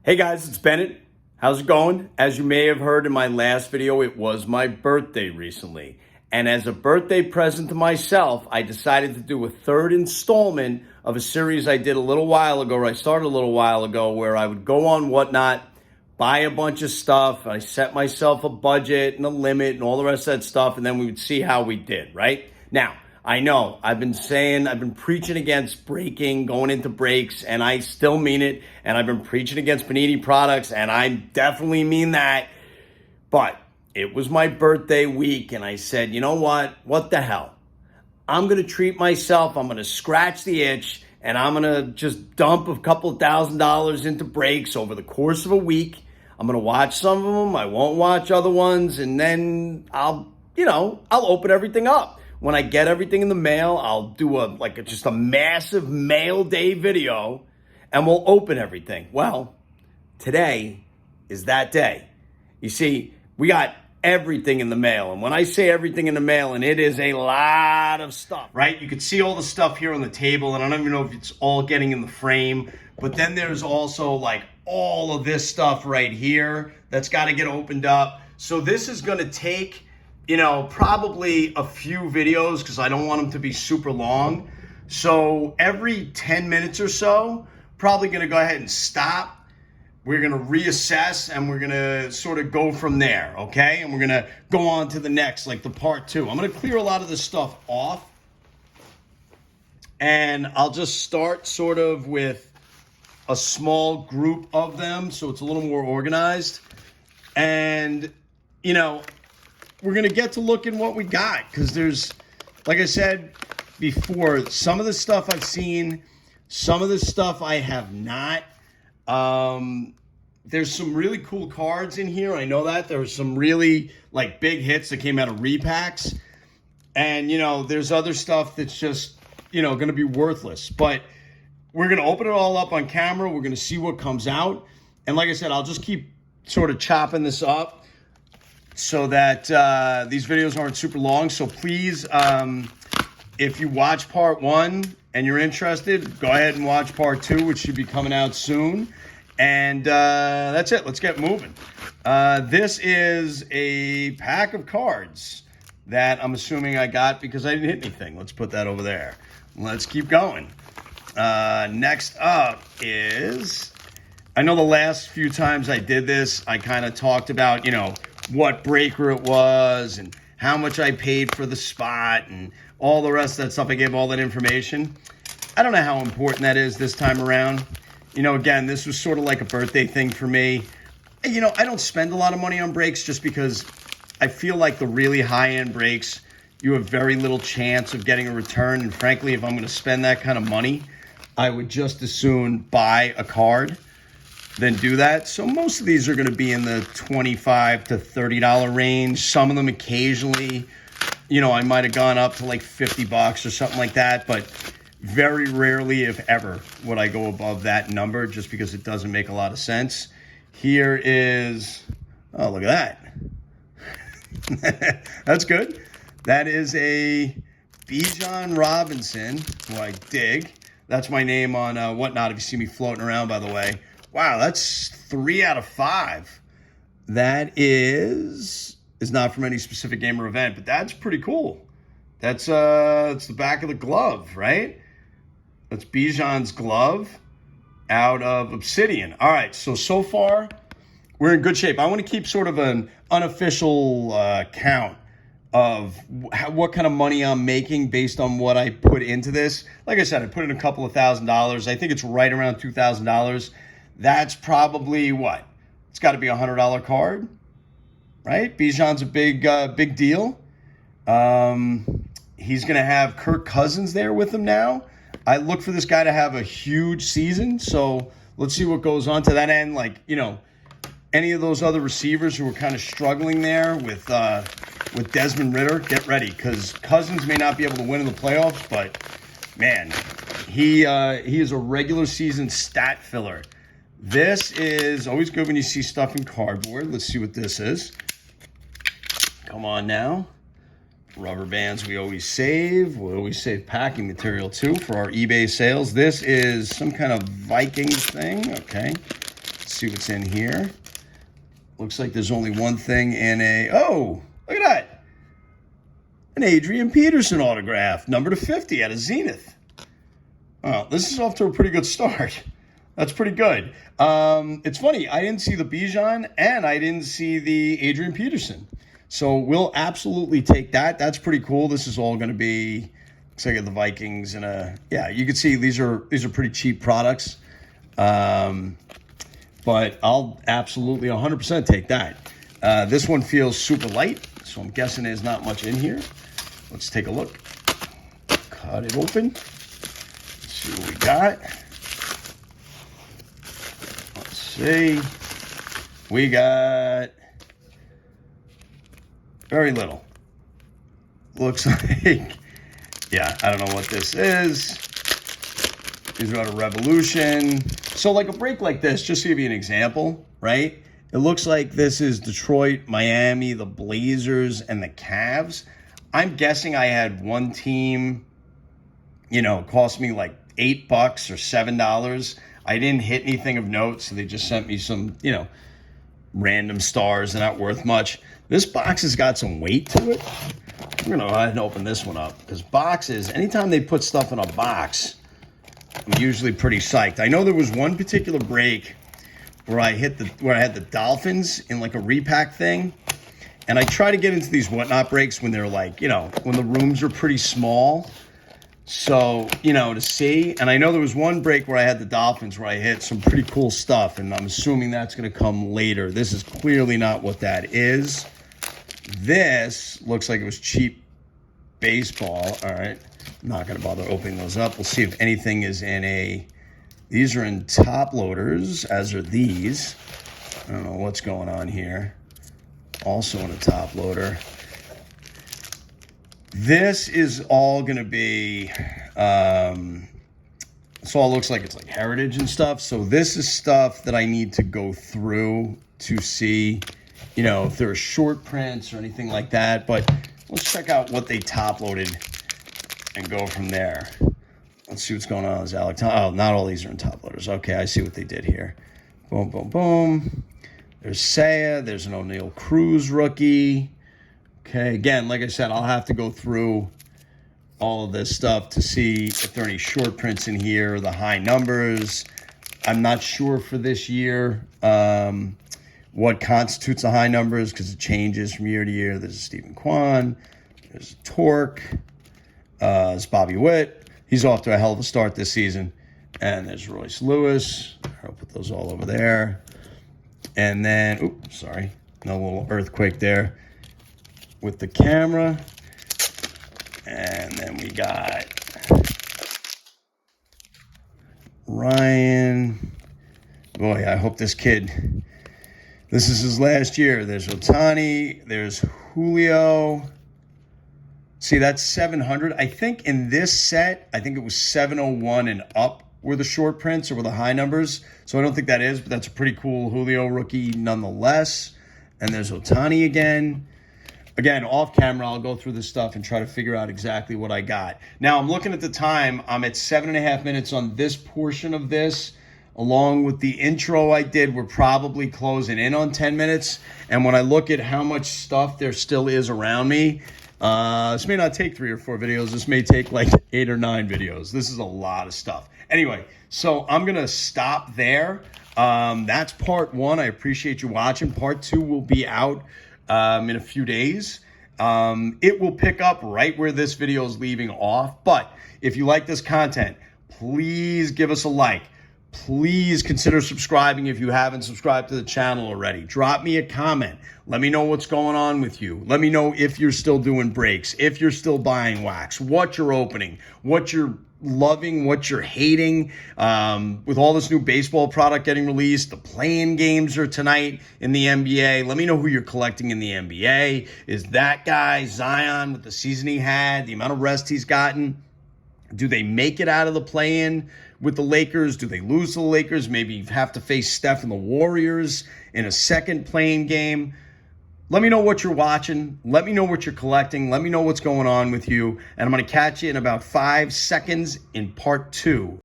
Hey guys, it's Bennett. How's it going? As you may have heard in my last video, it was my birthday recently. And as a birthday present to myself, I decided to do a third installment of a series I did a little while ago, or I started a little while ago, where I would go on Whatnot, buy a bunch of stuff. I set myself a budget and a limit and all the rest of that stuff, and then we would see how we did, right? Now, I know I've been preaching against breaking, going into breaks, and I still mean it. And I've been preaching against Panini products, and I definitely mean that. But it was my birthday week, and I said, you know what? What the hell? I'm going to treat myself. I'm going to scratch the itch, and I'm going to just dump a couple of $1,000s into breaks over the course of a week. I'm going to watch some of them. I won't watch other ones, and then I'll open everything up. When I get everything in the mail, I'll do just a massive mail day video, and we'll open everything. Well, today is that day. You see, we got everything in the mail. And when I say everything in the mail, and it is a lot of stuff, right? You can see all the stuff here on the table, and I don't even know if it's all getting in the frame. But then there's also like all of this stuff right here that's got to get opened up. So this is going to take, probably a few videos because I don't want them to be super long. So every 10 minutes or so, probably going to go ahead and stop. We're going to reassess and we're going to sort of go from there, okay? And we're going to go on to the next, like the part two. I'm going to clear a lot of this stuff off. And I'll just start sort of with a small group of them so it's a little more organized. And, we're going to get to look at what we got because there's, like I said before, some of the stuff I've seen, some of the stuff I have not. There's some really cool cards in here. I know that. There's some really big hits that came out of repacks. And, there's other stuff that's just, going to be worthless. But we're going to open it all up on camera. We're going to see what comes out. And like I said, I'll just keep sort of chopping this up so that these videos aren't super long. So please, if you watch part one and you're interested, go ahead and watch part two, which should be coming out soon. And that's it. Let's get moving. This is a pack of cards that I'm assuming I got because I didn't hit anything. Let's put that over there. Let's keep going. Next up is, I know the last few times I did this, I kind of talked about, what breaker it was and how much I paid for the spot and all the rest of that stuff. I gave all that information. I don't know how important that is this time around. Again, this was sort of like a birthday thing for me. I don't spend a lot of money on breaks just because I feel like the really high-end breaks, you have very little chance of getting a return. And frankly, if I'm going to spend that kind of money, I would just as soon buy a card than do that. So most of these are going to be in the $25 to $30 range. Some of them occasionally, I might have gone up to like $50 or something like that, but very rarely, if ever, would I go above that number just because it doesn't make a lot of sense. Here is, oh, look at that. That's good. That is a Bijan Robinson, who I dig. That's my name on Whatnot if you see me floating around, by the way. Wow, that's 3 out of 5. That is not from any specific game or event, but that's pretty cool. That's it's the back of the glove, right? That's Bijan's glove out of Obsidian. All right, so far we're in good shape. I want to keep sort of an unofficial count of what kind of money I'm making based on what I put into this. Like I said, I put in a couple of $1,000s. I think it's right around $2,000. That's probably what? It's got to be a $100 card, right? Bijan's a big deal. He's going to have Kirk Cousins there with him now. I look for this guy to have a huge season, so let's see what goes on to that end. Any of those other receivers who are kind of struggling there with Desmond Ridder, get ready because Cousins may not be able to win in the playoffs, but man, he is a regular season stat filler. This is always good when you see stuff in cardboard. Let's see what this is. Come on now. Rubber bands we always save. We always save packing material too for our eBay sales. This is some kind of Vikings thing. Okay. Let's see what's in here. Looks like there's only one thing in a... Oh, look at that. An Adrian Peterson autograph, number to 50 out of Zenith. Well, this is off to a pretty good start. That's pretty good. It's funny. I didn't see the Bijan and I didn't see the Adrian Peterson. So we'll absolutely take that. That's pretty cool. This is all going to be... Looks like the Vikings and yeah, you can see these are pretty cheap products. But I'll absolutely 100% take that. This one feels super light, so I'm guessing there's not much in here. Let's take a look. Cut it open. Let's see what we got. Let's see. We got very little. Looks like, yeah, I don't know what this is. These are out of Revolution. So like a break like this, just to give you an example, right? It looks like this is Detroit, Miami, the Blazers, and the Cavs. I'm guessing I had one team, cost me like $8 or $7. I didn't hit anything of note, so they just sent me some, random stars. They're not worth much. This box has got some weight to it. I'm going to go ahead and open this one up because boxes, anytime they put stuff in a box, I'm usually pretty psyched. I know there was one particular break where I had the Dolphins in like a repack thing. And I try to get into these whatnot breaks when they're like, when the rooms are pretty small. So, to see. And I know there was one break where I had the Dolphins where I hit some pretty cool stuff. And I'm assuming that's going to come later. This is clearly not what that is. This looks like it was cheap baseball. All right. I'm not going to bother opening those up. We'll see if anything is in a... These are in top loaders, as are these. I don't know what's going on here. Also in a top loader. This is all going to be... this all looks like it's like heritage and stuff. So this is stuff that I need to go through to see, if there are short prints or anything like that. But let's check out what they top loaded and go from there. Let's see what's going on with Alex. Oh, not all these are in top loaders. Okay, I see what they did here. Boom, boom, boom. There's Saya. There's an O'Neal Cruz rookie. Okay, again, like I said, I'll have to go through all of this stuff to see if there are any short prints in here, the high numbers. I'm not sure for this year what constitutes the high numbers because it changes from year to year. There's a Stephen Kwan. There's a Torque. There's Bobby Witt. He's off to a hell of a start this season. And there's Royce Lewis. I'll put those all over there. And then, oops, sorry. No little earthquake there with the camera. And then we got Ryan. Boy, I hope this kid, this is his last year. There's Ohtani. There's Julio. See, that's 700. I think in this set, I think it was 701 and up were the short prints or were the high numbers. So I don't think that is, but that's a pretty cool Julio rookie nonetheless. And there's Ohtani again. Again, off camera, I'll go through this stuff and try to figure out exactly what I got. Now, I'm looking at the time. I'm at 7.5 minutes on this portion of this. Along with the intro I did, we're probably closing in on 10 minutes. And when I look at how much stuff there still is around me, this may not take 3 or 4 videos. This may take like 8 or 9 videos. This is a lot of stuff. Anyway, so I'm going to stop there. That's part 1. I appreciate you watching. Part 2 will be out in a few days. It will pick up right where this video is leaving off. But if you like this content, please give us a like. Please consider subscribing if you haven't subscribed to the channel already. Drop me a comment. Let me know what's going on with you. Let me know if you're still doing breaks, if you're still buying wax, what you're opening, what you're loving, what you're hating. With all this new baseball product getting released, the play-in games are tonight in the NBA. Let me know who you're collecting in the NBA. Is that guy, Zion, with the season he had, the amount of rest he's gotten? Do they make it out of the play-in with the Lakers? Do they lose to the Lakers? Maybe you have to face Steph and the Warriors in a second play-in game. Let me know what you're watching. Let me know what you're collecting. Let me know what's going on with you. And I'm going to catch you in about 5 seconds in part 2.